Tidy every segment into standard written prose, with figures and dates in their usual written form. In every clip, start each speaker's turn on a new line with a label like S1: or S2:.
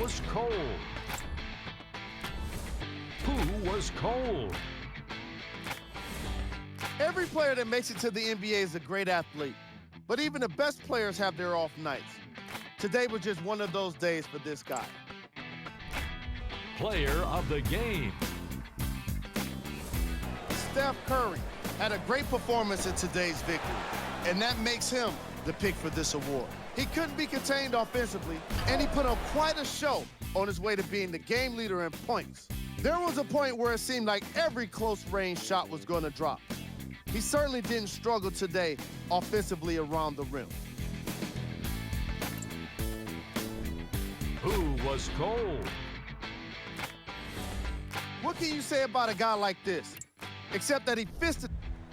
S1: was cold? Who was cold?
S2: Every player that makes it to the NBA is a great athlete, but even the best players have their off nights. Today was just one of those days for this guy.
S1: Player of the game.
S2: Steph Curry had a great performance in today's victory, and that makes him the pick for this award. He couldn't be contained offensively, and he put on quite a show on his way to being the game leader in points. There was a point where it seemed like every close-range shot was going to drop. He certainly didn't struggle today offensively around the rim.
S1: Who was cold?
S2: What can you say about a guy like this? Except that he fisted.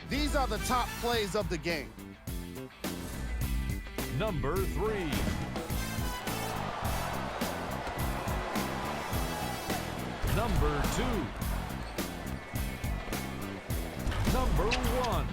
S2: These are the top plays of the game.
S1: Number 3. Number 2. Number 1.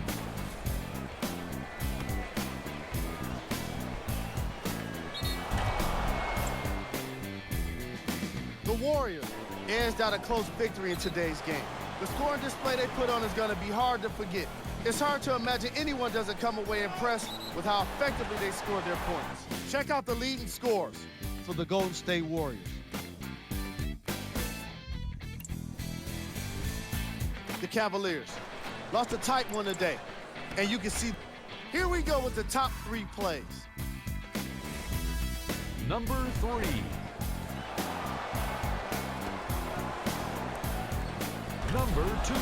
S2: The Warriors edged out a close victory in today's game. The scoring display they put on is going to be hard to forget. It's hard to imagine anyone doesn't come away impressed with how effectively they scored their points. Check out the leading scores for the Golden State Warriors. The Cavaliers lost a tight one today, and you can see. Here we go with the top 3 plays.
S1: Number 3. Number 2.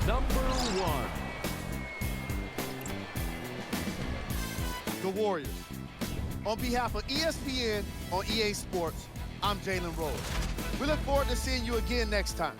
S1: Number 1.
S2: The Warriors. On behalf of ESPN on EA Sports, I'm Jalen Rose. We look forward to seeing you again next time.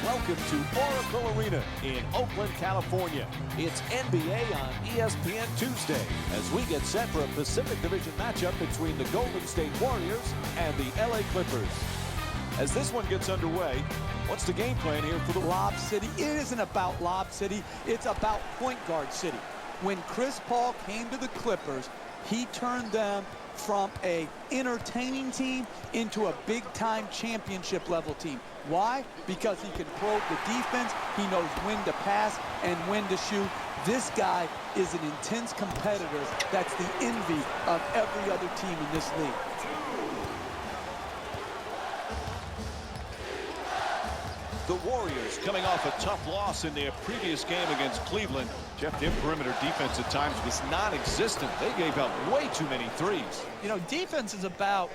S3: Welcome to Oracle Arena in Oakland, California. It's NBA on ESPN Tuesday as we get set for a Pacific Division matchup between the Golden State Warriors and the LA Clippers. As this one gets underway, what's the game plan here for the
S4: Lob City? It isn't about Lob City. It's about point guard city. When Chris Paul came to the Clippers, he turned them from a entertaining team into a big-time championship level team. Why? Because he can probe the defense, he knows when to pass and when to shoot. This guy is an intense competitor that's the envy of every other team in this league.
S3: The Warriors coming off a tough loss in their previous game against Cleveland. Jeff, their perimeter defense at times was non-existent. They gave up way too many threes.
S4: You know, defense is about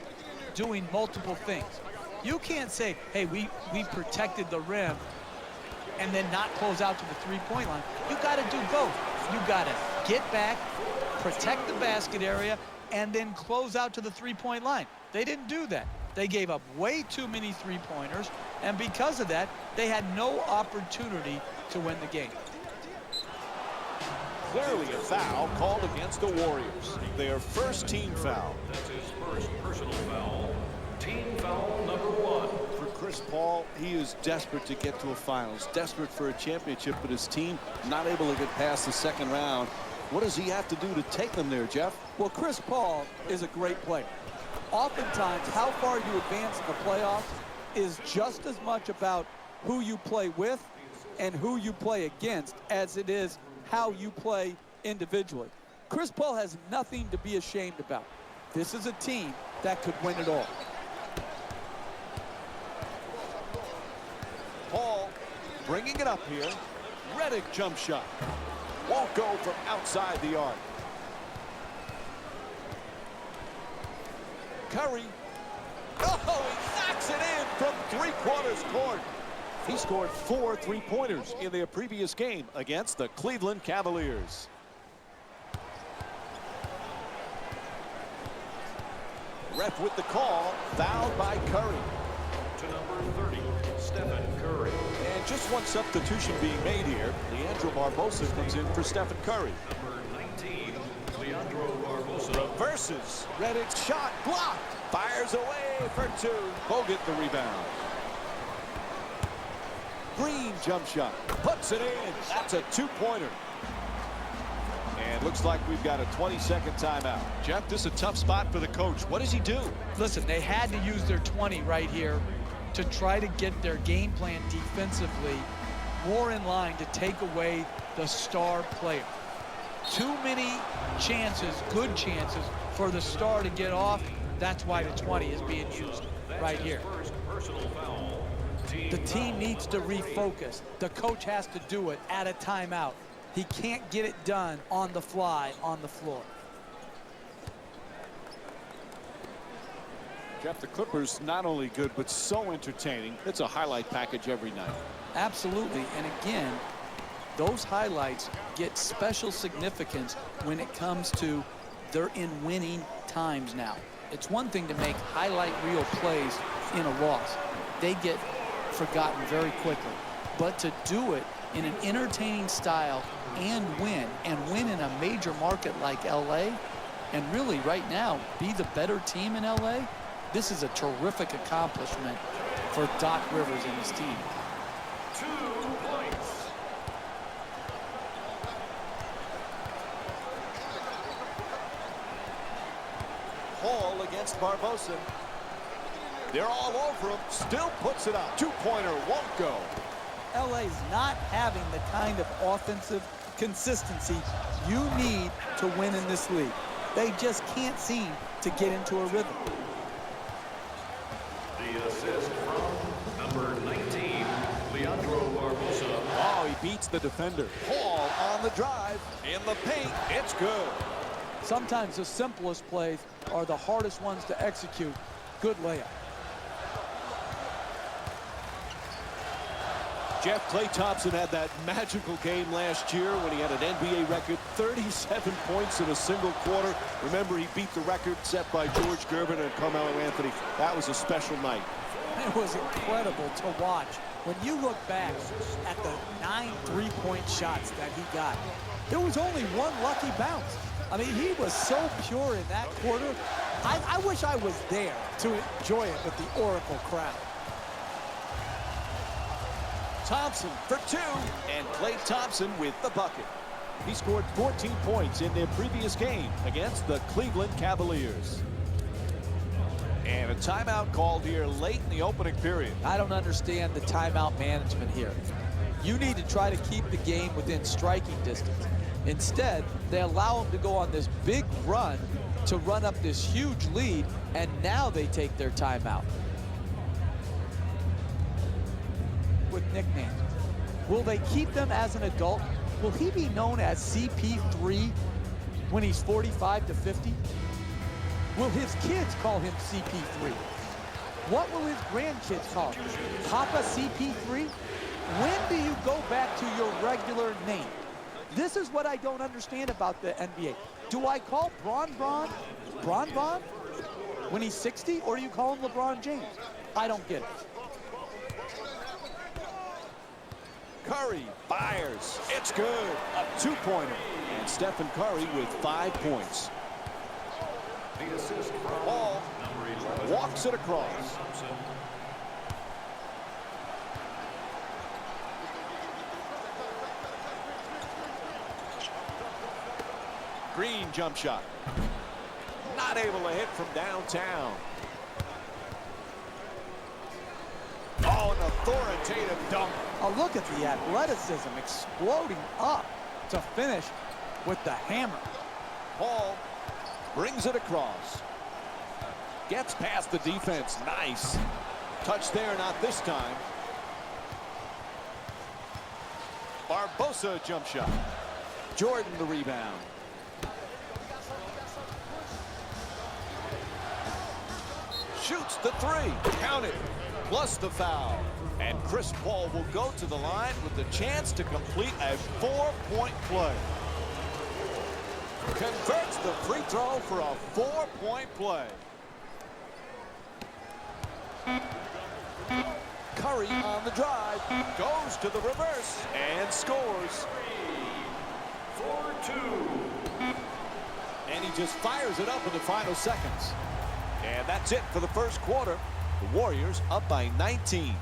S4: doing multiple things. You can't say, hey, we protected the rim and then not close out to the three-point line. You got to do both. You got to get back, protect the basket area, and then close out to the three-point line. They didn't do that. They gave up way too many three-pointers, and because of that, they had no opportunity to win the game.
S3: Clearly a foul called against the Warriors. Their first team foul.
S1: That's his first personal foul. Team foul number 1.
S3: For Chris Paul, he is desperate to get to a finals, desperate for a championship, but his team not able to get past the second round. What does he have to do to take them there, Jeff?
S4: Well, Chris Paul is a great player. Oftentimes, how far you advance in the playoffs is just as much about who you play with and who you play against as it is how you play individually. Chris Paul has nothing to be ashamed about. This is a team that could win it all.
S3: Paul bringing it up here. Redick jump shot. Won't go from outside the arc. Curry. Oh, he knocks it in from three-quarters court. He scored 4 3-pointers in their previous game against the Cleveland Cavaliers. Ref with the call, fouled by Curry.
S1: To number 30, Stephen Curry.
S3: And just one substitution being made here. Leandro Barbosa comes in for Stephen Curry.
S1: Number 19, Leandro Barbosa.
S3: Reverses. Reddick's shot blocked. Fires away for two. Bogut the rebound. Green jump shot. Puts it in. That's a two-pointer. And looks like we've got a 20-second timeout. Jeff, this is a tough spot for the coach. What does he do?
S4: Listen, they had to use their 20 right here to try to get their game plan defensively more in line to take away the star player. Too many chances, good chances, for the star to get off. That's why the 20 is being used right here.
S1: First personal foul.
S4: The team needs to refocus. The coach has to do it at a timeout. He can't get it done on the fly on the floor.
S3: Jeff, the Clippers not only good, but so entertaining. It's a highlight package every night.
S4: Absolutely. And again, those highlights get special significance when it comes to they're in winning times now. It's one thing to make highlight reel plays in a loss. They get forgotten very quickly. But to do it in an entertaining style and win in a major market like LA, and really right now be the better team in LA, this is a terrific accomplishment for Doc Rivers and his team.
S1: 2 points.
S3: Hall against Barbosa. They're all over him. Still puts it up. Two-pointer won't go.
S4: LA's not having the kind of offensive consistency you need to win in this league. They just can't seem to get into a rhythm.
S1: The assist from number 19, Leandro Barbosa.
S3: Oh, he beats the defender. Hall on the drive. In the paint. It's good.
S4: Sometimes the simplest plays are the hardest ones to execute. Good layup.
S3: Jeff, Klay Thompson had that magical game last year when he had an NBA record, 37 points in a single quarter. Remember, he beat the record set by George Gervin and Carmelo Anthony. That was a special night.
S4: It was incredible to watch. When you look back at the 9 3-point shots that he got, there was only one lucky bounce. I mean, he was so pure in that quarter. I wish I was there to enjoy it with the Oracle crowd.
S3: Thompson for two, and Klay Thompson with the bucket. He scored 14 points in their previous game against the Cleveland Cavaliers. And a timeout called here late in the opening period.
S4: I don't understand the timeout management here. You need to try to keep the game within striking distance. Instead, they allow them to go on this big run to run up this huge lead, and now they take their timeout. With nicknames. Will they keep them as an adult? Will he be known as CP3 when he's 45 to 50? Will his kids call him CP3? What will his grandkids call him? Papa CP3? When do you go back to your regular name? This is what I don't understand about the NBA. Do I call Bron when he's 60, or do you call him LeBron James? I don't get it.
S3: Curry fires. It's good. A two-pointer. And Stephen Curry with 5 points.
S1: The assist from
S3: Hall
S1: number 11.
S3: walks it across.
S1: Thompson.
S3: Green jump shot. Not able to hit from downtown. Oh, an authoritative dunk.
S4: Oh, look at the athleticism exploding up to finish with the hammer.
S3: Hall brings it across. Gets past the defense. Nice. Touch there, not this time. Barbosa jump shot. Jordan the rebound. Shoots the three. Count it. Plus the foul. And Chris Paul will go to the line with the chance to complete a 4-point play. Converts the free throw for a 4-point play. Curry on the drive, goes to the reverse, and scores.
S1: 4-2.
S3: And he just fires it up in the final seconds. And that's it for the first quarter. The Warriors up by 19.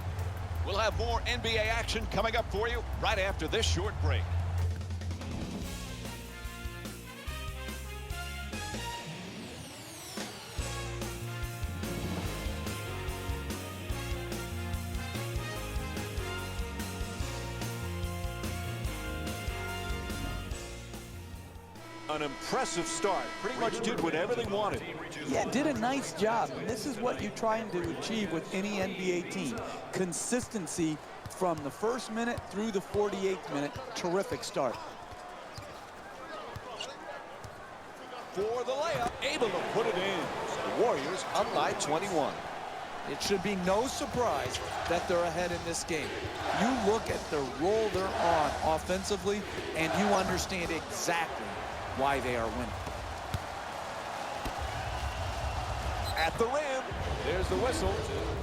S3: We'll have more NBA action coming up for you right after this short break. An impressive start. Pretty much did whatever they wanted.
S4: Yeah, did a nice job. And this is what you're trying to achieve with any NBA team. Consistency from the first minute through the 48th minute. Terrific start.
S3: For the layup, able to put it in. The Warriors up by 21.
S4: It should be no surprise that they're ahead in this game. You look at the role they're on offensively, and you understand exactly why they are winning.
S3: At the rim, there's the whistle,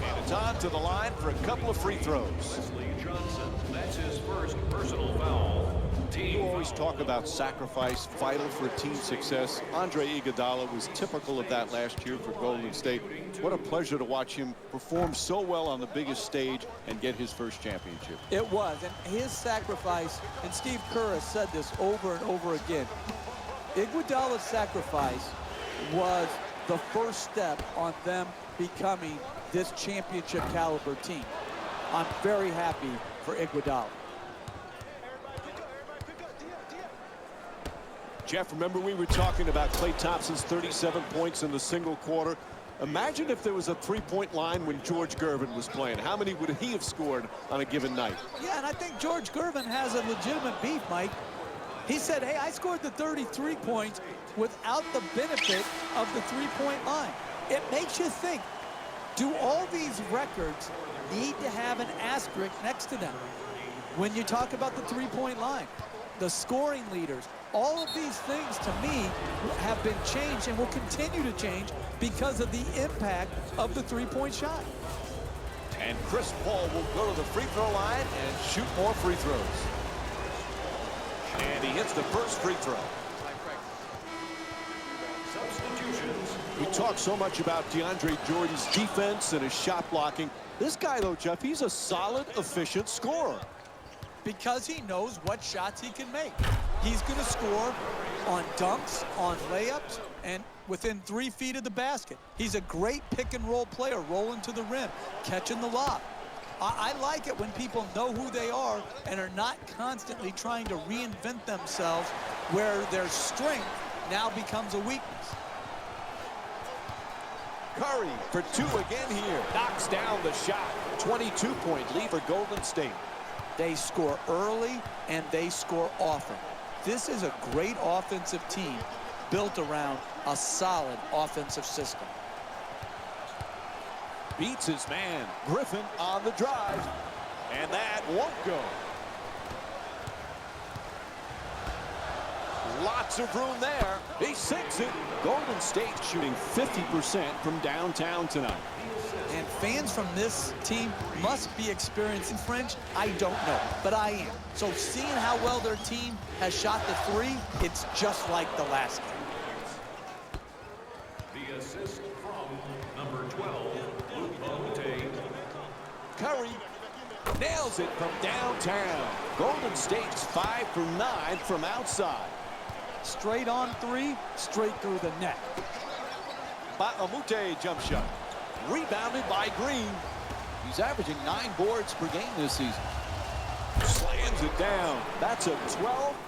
S3: and it's on to the line for a couple of free throws.
S1: Wesley Johnson, that's his first personal foul.
S3: You always talk about sacrifice, vital for team success. Andre Iguodala was typical of that last year for Golden State. What a pleasure to watch him perform so well on the biggest stage and get his first championship.
S4: It was, and his sacrifice, and Steve Kerr has said this over and over again, Iguodala's sacrifice was the first step on them becoming this championship caliber team. I'm very happy for Iguodala.
S3: Jeff, remember we were talking about Klay Thompson's 37 points in the single quarter. Imagine if there was a three-point line when George Gervin was playing. How many would he have scored on a given night?
S4: Yeah, and I think George Gervin has a legitimate beef, Mike. He said, hey, I scored the 33 points without the benefit of the three-point line. It makes you think, do all these records need to have an asterisk next to them? When you talk about the three-point line, the scoring leaders, all of these things to me have been changed and will continue to change because of the impact of the three-point shot.
S3: And Chris Paul will go to the free throw line and shoot more free throws. And he hits the first free throw.
S1: Substitutions.
S3: We talk so much about DeAndre Jordan's defense and his shot blocking. This guy, though, Jeff, he's a solid, efficient scorer.
S4: Because he knows what shots he can make. He's going to score on dunks, on layups, and within 3 feet of the basket. He's a great pick-and-roll player, rolling to the rim, catching the lob. I like it when people know who they are and are not constantly trying to reinvent themselves where their strength now becomes a weakness.
S3: Curry for 2 again here. Knocks down the shot. 22-point lead for Golden State.
S4: They score early and they score often. This is a great offensive team built around a solid offensive system.
S3: Beats his man. Griffin on the drive. And that won't go. Lots of room there. He sinks it. Golden State shooting 50% from downtown tonight.
S4: And fans from this team must be experiencing French. I don't know, but I am. So seeing how well their team has shot the three, it's just like the last game.
S1: The assist from number 12, Luke Bonte.
S3: Curry nails it from downtown. Golden State's 5 for 9 from outside.
S4: Straight on three, straight through the net.
S3: Baamute jump shot. Rebounded by Green. He's averaging 9 boards per game this season. Slams it down. That's a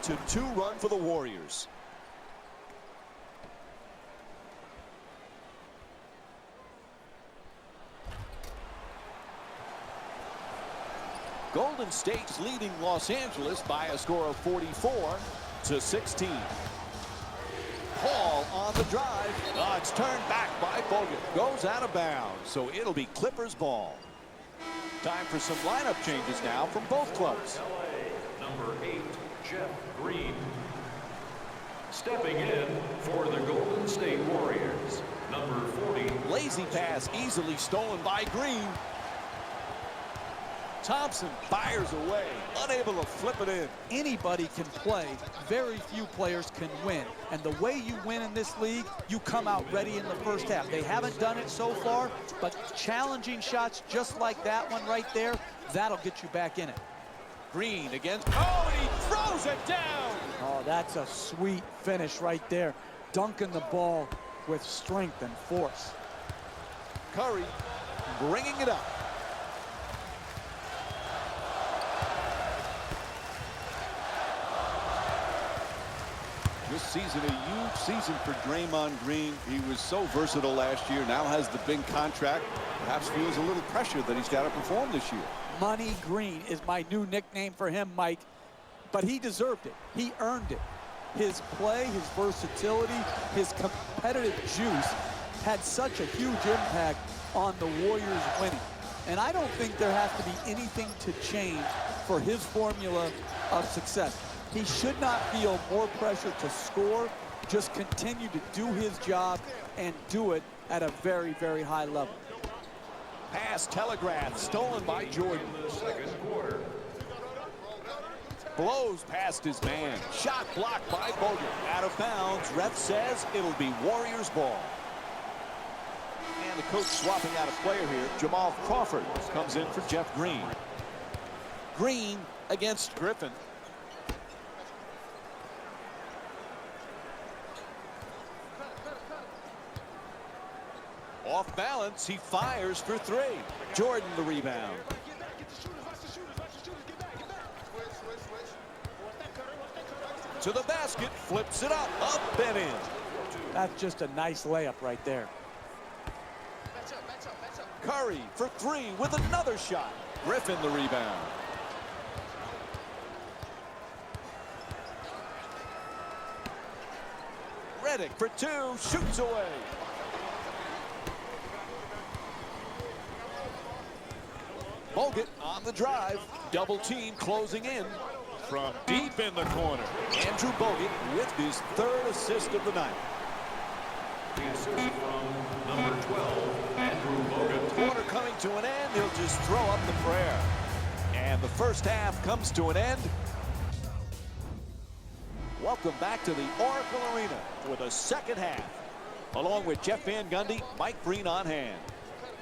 S3: 12-2 run for the Warriors. Golden State's leading Los Angeles by a score of 44-16. Paul on the drive. Oh, it's turned back by Bogut. Goes out of bounds, so it'll be Clippers ball. Time for some lineup changes now from both clubs.
S1: Number 8, Jeff Green. Stepping in for the Golden State Warriors, number 40.
S3: Lazy pass easily stolen by Green. Thompson fires away, unable to flip it in.
S4: Anybody can play. Very few players can win. And the way you win in this league, you come out ready in the first half. They haven't done it so far, but challenging shots just like that one right there, that'll get you back in it.
S3: Green against, oh, and he throws it down.
S4: Oh, that's a sweet finish right there. Dunking the ball with strength and force.
S3: Curry bringing it up.
S5: This season, a huge season for Draymond Green. He was so versatile last year, now has the big contract. Perhaps feels a little pressure that he's got to perform this year.
S4: Money Green is my new nickname for him, Mike. But he deserved it. He earned it. His play, his versatility, his competitive juice had such a huge impact on the Warriors winning. And I don't think there has to be anything to change for his formula of success. He should not feel more pressure to score, just continue to do his job and do it at a very, very high level.
S3: Pass telegraphed, stolen by Jordan.
S1: Second quarter.
S3: Blows past his man. Shot blocked by Bogut. Out of bounds. Ref says it'll be Warriors ball. And the coach swapping out a player here. Jamal Crawford comes in for Jeff Green. Green against Griffin. Off balance, he fires for three. Jordan the rebound. To the basket, flips it up and in.
S4: That's just a nice layup right there.
S3: Curry for three with another shot. Griffin the rebound. Redick for two, shoots away. Bogut on the drive. Double team closing in. From deep in the corner. Andrew Bogut with his third assist of the night.
S1: The assist from number 12, Andrew Bogut.
S3: Quarter coming to an end. He'll just throw up the prayer. And the first half comes to an end. Welcome back to the Oracle Arena for the second half. Along with Jeff Van Gundy, Mike Breen on hand.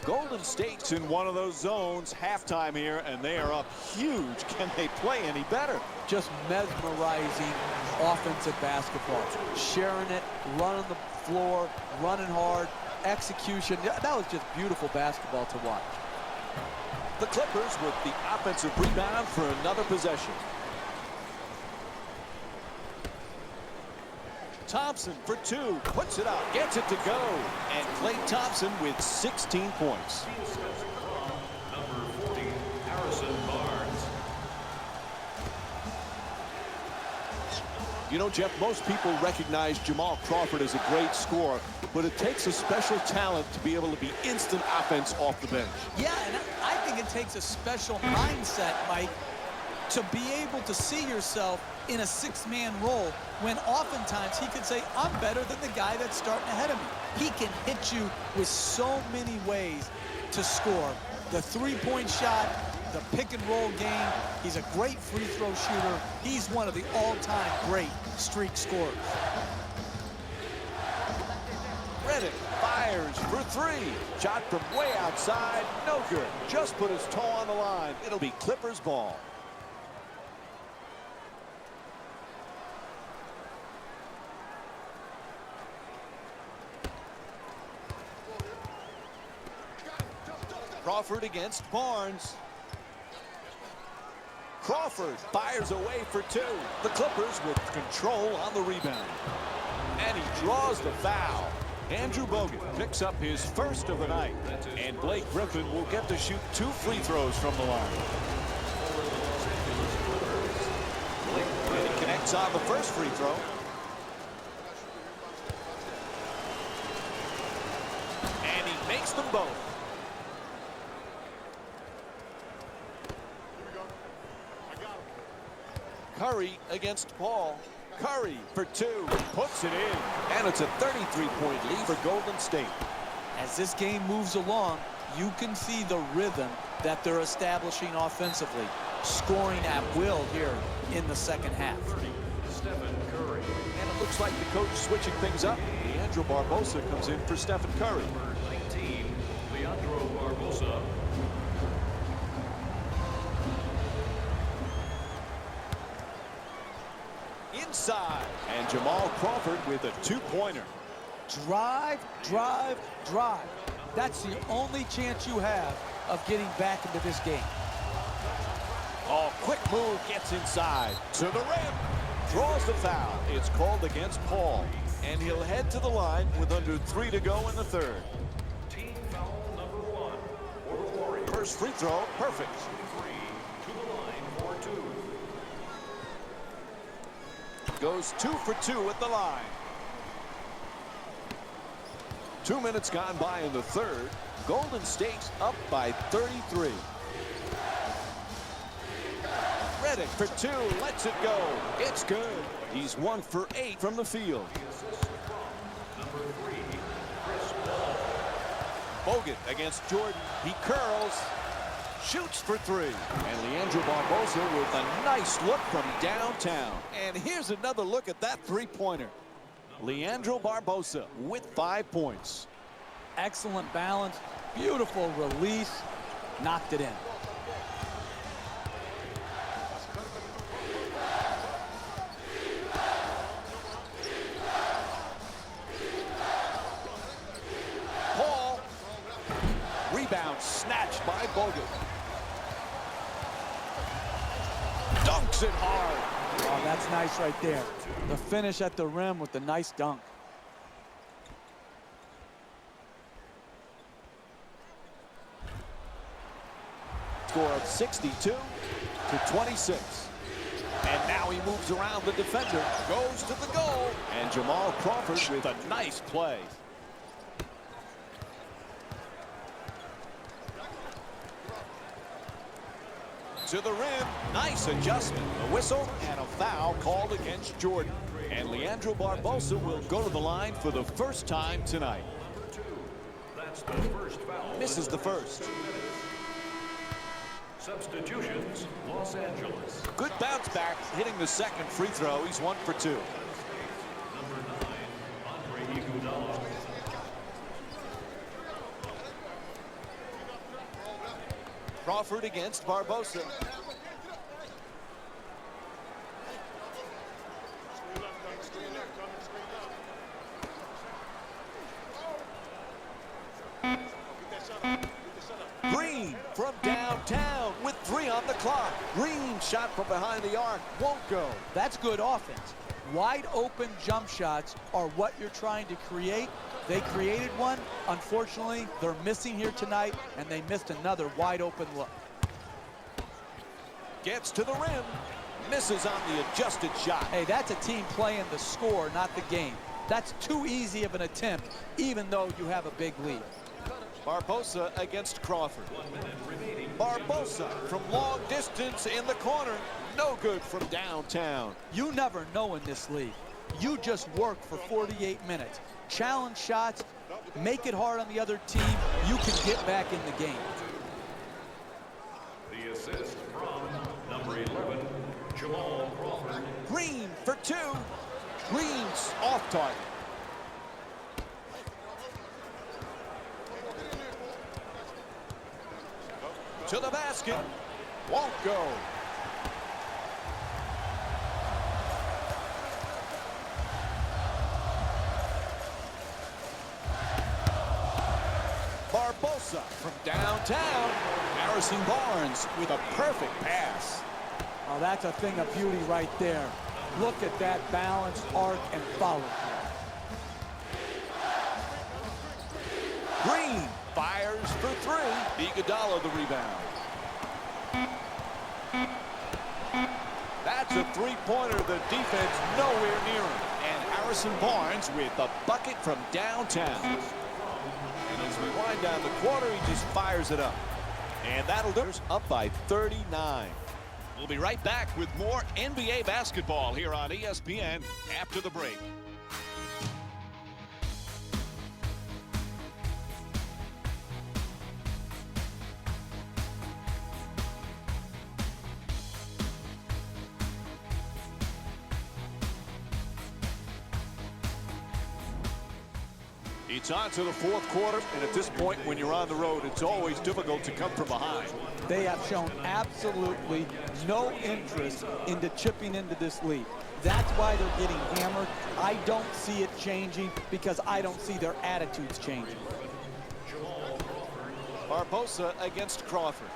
S3: Golden State's in one of those zones, halftime here, and they are up huge. Can they play any better?
S4: Just mesmerizing offensive basketball. Sharing it, running the floor, running hard, execution. That was just beautiful basketball to watch.
S3: The Clippers with the offensive rebound for another possession. Thompson for two, puts it out, gets it to go. And Klay Thompson with 16 points.
S1: Number 40, Harrison Barnes.
S5: You know, Jeff, most people recognize Jamal Crawford as a great scorer, but it takes a special talent to be able to be instant offense off the bench.
S4: Yeah, and I think it takes a special mindset, Mike, to be able to see yourself in a six-man role when oftentimes he could say, I'm better than the guy that's starting ahead of me. He can hit you with so many ways to score. The three-point shot, the pick-and-roll game. He's a great free throw shooter. He's one of the all-time great streak scorers.
S3: Redick fires for three. Shot from way outside, no good. Just put his toe on the line. It'll be Clippers ball. Crawford against Barnes. Crawford fires away for two. The Clippers with control on the rebound. And he draws the foul. Andrew Bogut picks up his first of the night. And Blake Griffin will get to shoot 2 free throws from the line. And he connects on the first free throw. And he makes them both. Curry against Paul. Curry for two. Puts it in. And it's a 33-point lead for Golden State.
S4: As this game moves along, you can see the rhythm that they're establishing offensively, scoring at will here in the second half.
S1: Stephen Curry.
S3: And it looks like the coach switching things up. Leandro Barbosa comes in for Stephen Curry.
S1: Number 19, Leandro Barbosa.
S3: Inside. And Jamal Crawford with a two-pointer.
S4: Drive, drive, drive. That's the only chance you have of getting back into this game.
S3: Oh, quick move, gets inside. To the rim. Draws the foul. It's called against Paul. And he'll head to the line with under 3 to go in the third.
S1: Team foul number 1 for the Warriors.
S3: First free throw, perfect.
S1: 3 to the line for 2.
S3: Goes 2 for 2 at the line. 2 minutes gone by in the third. Golden State's up by 33. Redick for 2, lets it go. It's good. He's 1 for 8 from the field.
S1: Number 3, Chris Paul.
S3: Bogut against Jordan. He curls. Shoots for 3. And Leandro Barbosa with a nice look from downtown. And here's another look at that three-pointer. Leandro Barbosa with 5 points.
S4: Excellent balance, beautiful release, knocked it in.
S3: Paul. Rebound snatched by Bogut. Dunks it hard.
S4: Oh, that's nice right there. The finish at the rim with the nice dunk.
S3: Score of 62 to 26. And now he moves around the defender, goes to the goal, and Jamal Crawford with a nice play. To the rim, nice adjustment. A whistle and a foul called against Jordan. And Leandro Barbosa will go to the line for the first time tonight.
S1: Number 2. That's the first foul.
S3: Misses the first.
S1: Substitutions, Los Angeles.
S3: Good bounce back, hitting the second free throw. He's 1 for 2.
S1: Number 9, Andre Iguodala.
S3: Crawford against Barbosa. Green from downtown with 3 on the clock. Green shot from behind the arc. Won't go.
S4: That's good offense. Wide open jump shots are what you're trying to create. They created one. Unfortunately, they're missing here tonight, and they missed another wide open look.
S3: Gets to the rim. Misses on the adjusted shot.
S4: Hey, that's a team playing the score, not the game. That's too easy of an attempt, even though you have a big lead.
S3: Barbosa against Crawford. Barbosa from long distance in the corner. No good from downtown.
S4: You never know in this league. You just work for 48 minutes. Challenge shots, make it hard on the other team. You can get back in the game.
S1: The assist from number 11, Jamal Crawford.
S3: Green for 2. Green's off target. To the basket. Won't go. Barbosa from downtown. Harrison Barnes with a perfect pass.
S4: Oh, that's a thing of beauty right there. Look at that balance, arc, and follow.
S3: Green fires for 3. Iguodala the rebound. That's a three-pointer. The defense nowhere near him. And Harrison Barnes with a bucket from downtown. And as we wind down the quarter, he just fires it up. And that'll do us up by 39. We'll be right back with more NBA basketball here on ESPN after the break. It's on to the fourth quarter, and at this point, when you're on the road, it's always difficult to come from behind.
S4: They have shown absolutely no interest into chipping into this lead. That's why they're getting hammered. I don't see it changing because I don't see their attitudes changing.
S3: Barbosa against Crawford.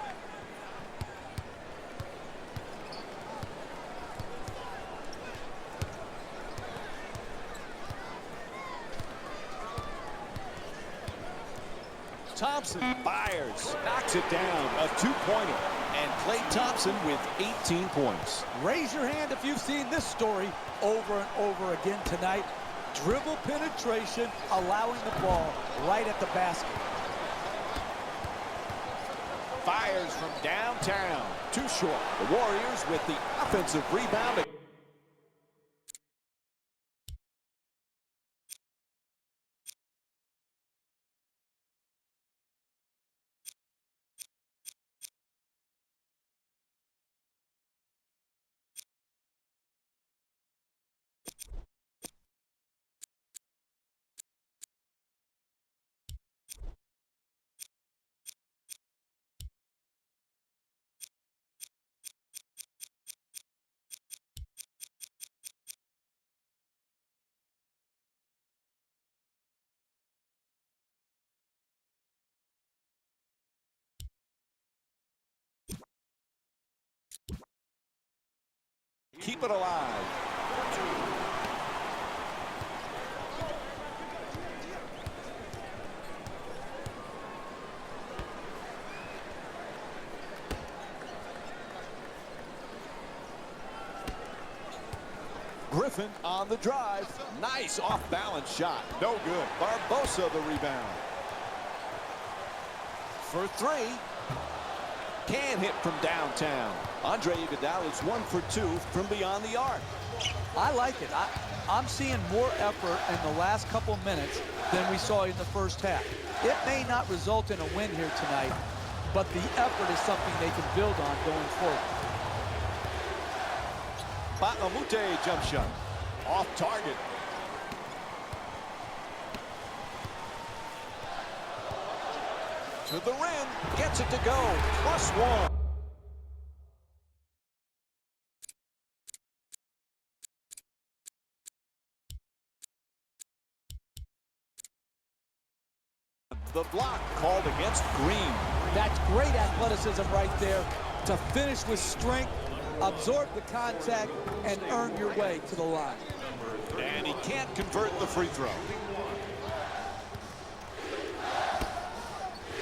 S3: Thompson fires, knocks it down, a two-pointer, and Klay Thompson with 18 points.
S4: Raise your hand if you've seen this story over and over again tonight. Dribble penetration, allowing the ball right at the basket.
S3: Fires from downtown, too short. The Warriors with the offensive rebound. Keep it alive. Griffin on the drive. Nice off-balance shot. No good. Barbosa the rebound. For three. Can hit from downtown. Andre Iguodala is 1 for 2 from beyond the arc.
S4: I like it. I'm seeing more effort in the last couple minutes than we saw in the first half. It may not result in a win here tonight, but the effort is something they can build on going forward.
S3: Batamute jump shot. Off target. To the rim. Gets it to go. +1. The block called against Green.
S4: That's great athleticism right there to finish with strength, absorb the contact, and earn your way to the line.
S3: And he can't convert the free throw.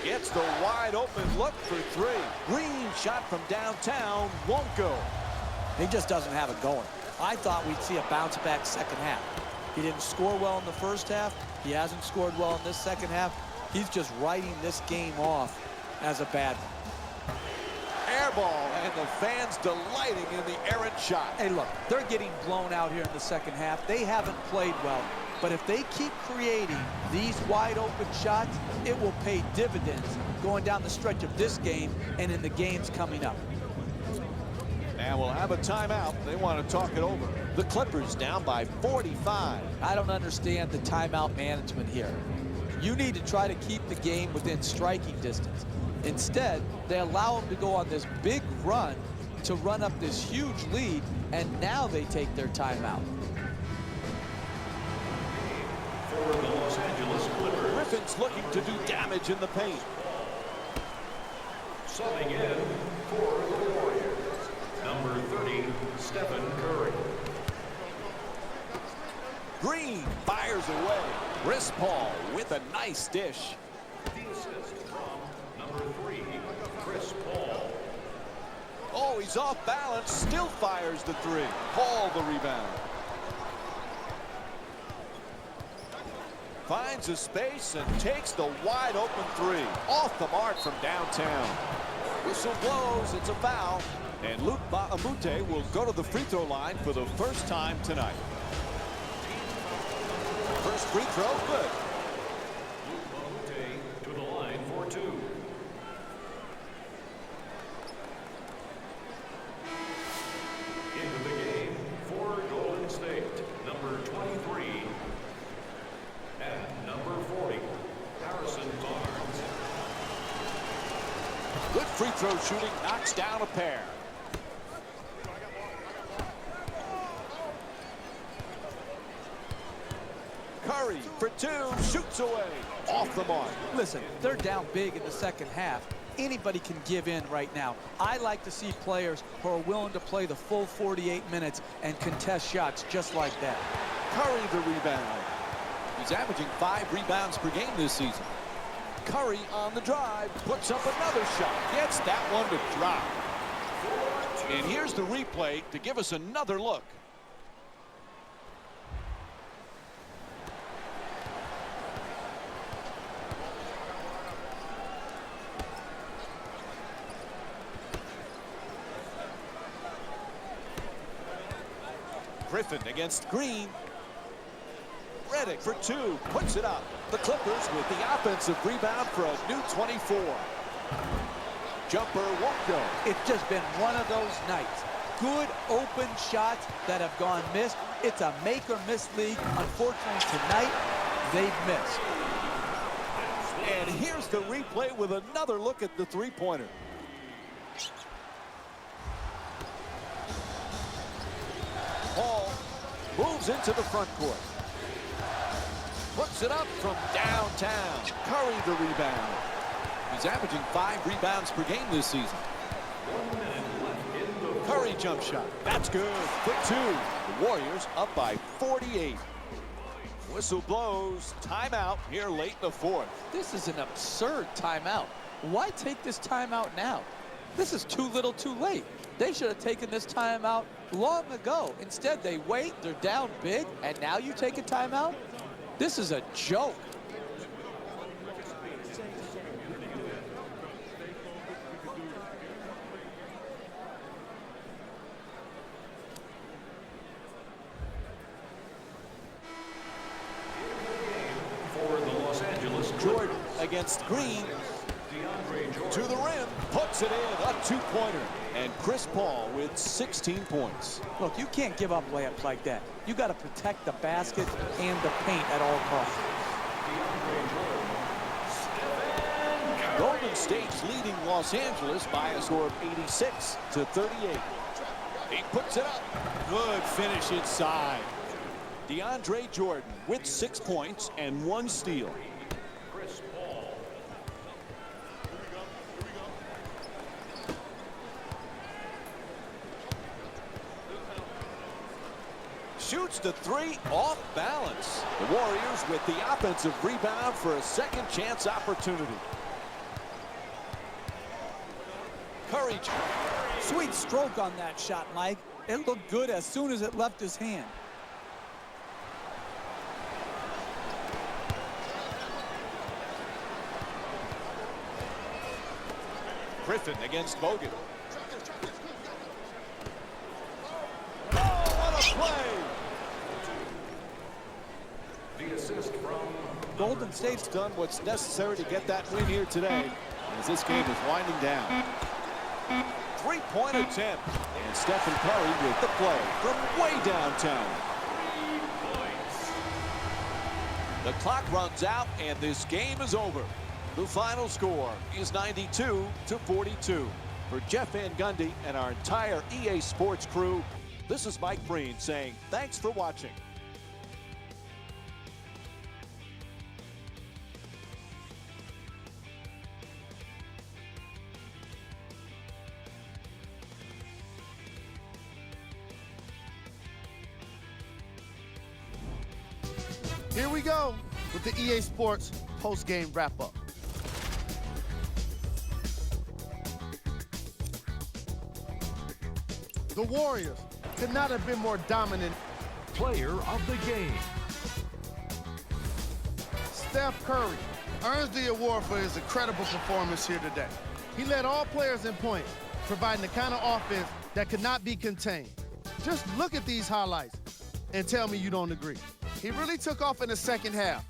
S3: Gets the wide open look for three. Green shot from downtown. Won't go.
S4: He just doesn't have it going. I thought we'd see a bounce back second half. He didn't score well in the first half. He hasn't scored well in this second half. He's just writing this game off as a bad one.
S3: Air ball, and the fans delighting in the errant shot.
S4: Hey, look, they're getting blown out here in the second half. They haven't played well. But if they keep creating these wide open shots, it will pay dividends going down the stretch of this game and in the games coming up.
S3: And we'll have a timeout. They want to talk it over. The Clippers down by 45.
S4: I don't understand the timeout management here. You need to try to keep the game within striking distance. Instead, they allow them to go on this big run to run up this huge lead, and now they take their timeout.
S1: For the Los Angeles Clippers,
S3: Griffin's looking to do damage in the paint.
S1: subbing in for the Warriors, number 30, Stephen Curry.
S3: Green fires away. Chris Paul with a nice dish.
S1: The assist from number 3, Chris Paul.
S3: Oh, he's off balance. Still fires the three. Paul the rebound. Finds a space and takes the wide open three. Off the mark from downtown. Whistle blows, it's a foul. And Luke Amute will go to the free throw line for the first time tonight. First free throw, good.
S1: To the line for two. Into the game for Golden State, number 23 and number 40, Harrison Barnes.
S3: Good free throw shooting, knocks down a pair. Curry for two, shoots away, off the mark.
S4: Listen, they're down big in the second half. Anybody can give in right now. I like to see players who are willing to play the full 48 minutes and contest shots just like that.
S3: Curry the rebound. He's averaging 5 rebounds per game this season. Curry on the drive, puts up another shot, gets that one to drop. And here's the replay to give us another look. Griffin against Green. Redick for two, puts it up. The Clippers with the offensive rebound for a new 24. Jumper won't go.
S4: It's just been one of those nights. Good open shots that have gone missed. It's a make or miss league. Unfortunately tonight, they've missed.
S3: And here's the replay with another look at the three-pointer. Paul moves into the front court. Puts it up from downtown. Curry the rebound. He's averaging 5 rebounds per game this season. Curry jump shot. That's good. For two. The Warriors up by 48. Whistle blows. Timeout here late in the fourth.
S4: This is an absurd timeout. Why take this timeout now? This is too little too late. They should have taken this timeout long ago. Instead, they wait, they're down big, and now you take a timeout? This is a joke.
S1: For the Los Angeles
S3: Jordan against Green. To the rim, puts it in, a two-pointer. And Chris Paul with 16 points.
S4: Look, you can't give up layups like that. You got to protect the basket and the paint at all costs.
S3: Golden State's leading Los Angeles by a score of 86-38. He puts it up. Good finish inside. DeAndre Jordan with 6 points and 1 steal.
S1: Chris Paul.
S3: Shoots the three off balance. The Warriors with the offensive rebound for a second chance opportunity. Curry.
S4: Sweet stroke on that shot, Mike. It looked good as soon as it left his hand.
S3: Griffin against Bogut. Oh, what a play!
S1: The assist from
S3: Golden State's done what's necessary to get that win here today as this game is winding down. Three-point attempt. And Stephen Curry with the play from way downtown. The clock runs out and this game is over. The final score is 92-42. For Jeff Van Gundy and our entire EA Sports crew, this is Mike Breen saying thanks for watching.
S2: Here we go with the EA Sports post-game wrap-up. The Warriors could not have been more dominant.
S1: player of the game.
S2: Steph Curry earns the award for his incredible performance here today. He led all players in points, providing the kind of offense that could not be contained. Just look at these highlights and tell me you don't agree. He really took off in the second half,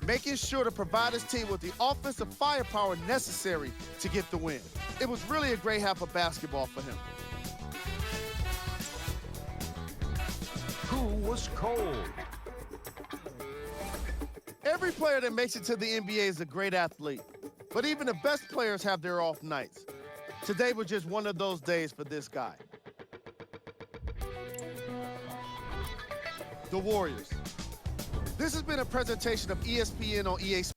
S2: making sure to provide his team with the offensive firepower necessary to get the win. It was really a great half of basketball for him.
S1: Who was cold?
S2: Every player that makes it to the NBA is a great athlete, but even the best players have their off nights. Today was just one of those days for this guy. The Warriors. This has been a presentation of ESPN on EA Sports.